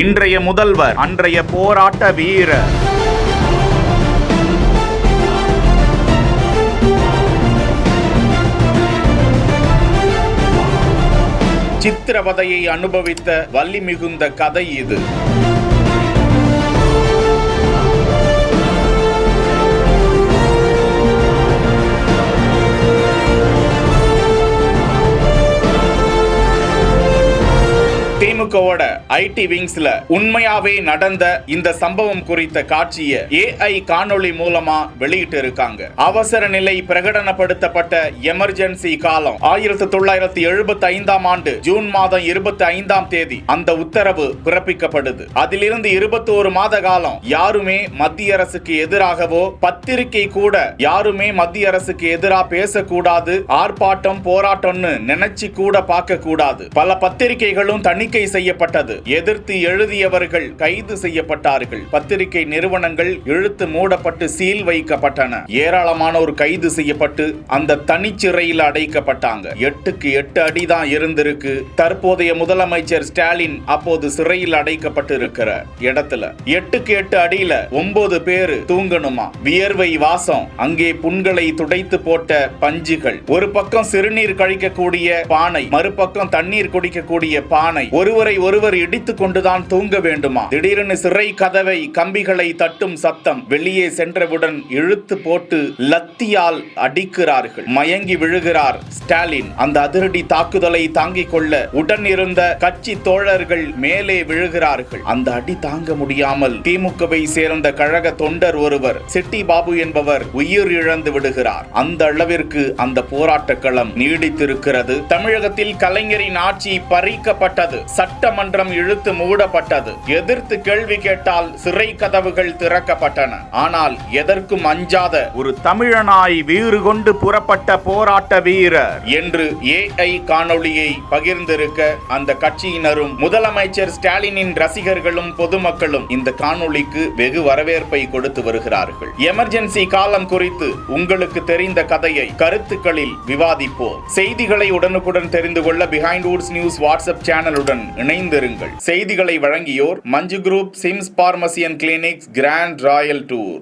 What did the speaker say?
இன்றைய முதல்வர் அன்றைய போராட்ட வீரர். சித்திரவதையை அனுபவித்த வலி மிகுந்த கதை இது. திமுகவோட ஐடி விங்ஸ்ல உண்மையாவே நடந்த இந்த சம்பவம் குறித்த காட்சியை AI காணொளி மூலமா வெளியிட்டு இருக்காங்க. அவசர நிலை பிரகடனப்படுத்தப்பட்ட எமர்ஜென்சி காலம் 1975ஆம் ஆண்டு ஜூன் மாதம் 25ஆம் தேதி அந்த உத்தரவு பிறப்பிக்கப்படுது. அதிலிருந்து 21 மாத காலம் யாருமே மத்திய அரசுக்கு எதிராகவோ பத்திரிகை கூட யாருமே மத்திய அரசுக்கு எதிராக பேசக்கூடாது, ஆர்ப்பாட்டம் போராட்டம்னு நினைச்சு கூட பார்க்க கூடாது. பல பத்திரிகைகளும் தணிக்கை செய்யப்பட்டது. எதிர்த்து எழுதியவர்கள் கைது செய்யப்பட்டார்கள். பத்திரிகை நிறுவனங்கள் இழுத்து மூடப்பட்டு சீல் வைக்கப்பட்டன. ஏராளமானோர் கைது செய்யப்பட்டு அந்த தனிச்சிறையில் அடைக்கப்பட்டாங்க. 8க்கு 8 அடி தான் இருந்திருக்கு. தற்போதைய முதலமைச்சர் ஸ்டாலின் அப்போது சிறையில் அடைக்கப்பட்டு இருக்கிற இடத்துல 8க்கு 8 அடியில 9 பேரு தூங்கணுமா? வியர்வை வாசம், அங்கே புண்களை துடைத்து போட்ட பஞ்சுகள், ஒரு பக்கம் சிறுநீர் கழிக்கக்கூடிய பானை, மறுபக்கம் தண்ணீர் குடிக்கக்கூடிய பானை, ஒருவரை ஒருவர் இடித்துக் கொண்டுதான் தூங்க வேண்டுமா? திடீரென சிறை கதவை கம்பிகளை தட்டும் சத்தம். வெளியே சென்றவுடன் இழுத்து போட்டு லத்தியால் அடிக்கிறார்கள். மயங்கி விழுகிறார் ஸ்டாலின். அந்த அதிரடி தாக்குதலை தாங்கிக் கொள்ள உடன் இருந்த கட்சி தோழர்கள் மேலே விழுகிறார்கள். அந்த அடி தாங்க முடியாமல் திமுகவை சேர்ந்த கழக தொண்டர் ஒருவர், சிட்டி பாபு என்பவர், உயிர் இழந்து விடுகிறார். அந்த அளவிற்கு அந்த போராட்ட களம் நீடித்திருக்கிறது. தமிழகத்தில் கலைஞரின் ஆட்சி பறிக்கப்பட்டது. சட்டமன்றம் இழுத்து மூடப்பட்டது. எதிர்த்து கேள்வி கேட்டால் சிறை கதவுகள் திறக்கப்பட்டன. ஆனால் எதற்கும் அஞ்சாத ஒரு தமிழனாய் வீறு கொண்டு புறப்பட்ட போராட்ட வீரர் என்று AI காணொளியை பகிர்ந்திருக்க அந்த கட்சியினரும் முதலமைச்சர் ஸ்டாலினின் ரசிகர்களும் பொதுமக்களும் இந்த காணொளிக்கு வெகு வரவேற்பை கொடுத்து வருகிறார்கள். எமர்ஜென்சி காலம் குறித்து உங்களுக்கு தெரிந்த கதையை கருத்துக்களில் விவாதிப்போம். செய்திகளை உடனுக்குடன் தெரிந்து கொள்ள பிஹைண்ட் வுட்ஸ் நியூஸ் வாட்ஸ்அப் சேனலுடன் இணைந்திருங்கள். செய்திகளை வழங்கியோர் Manju group, SIMS pharmacy and clinics, grand royal tour.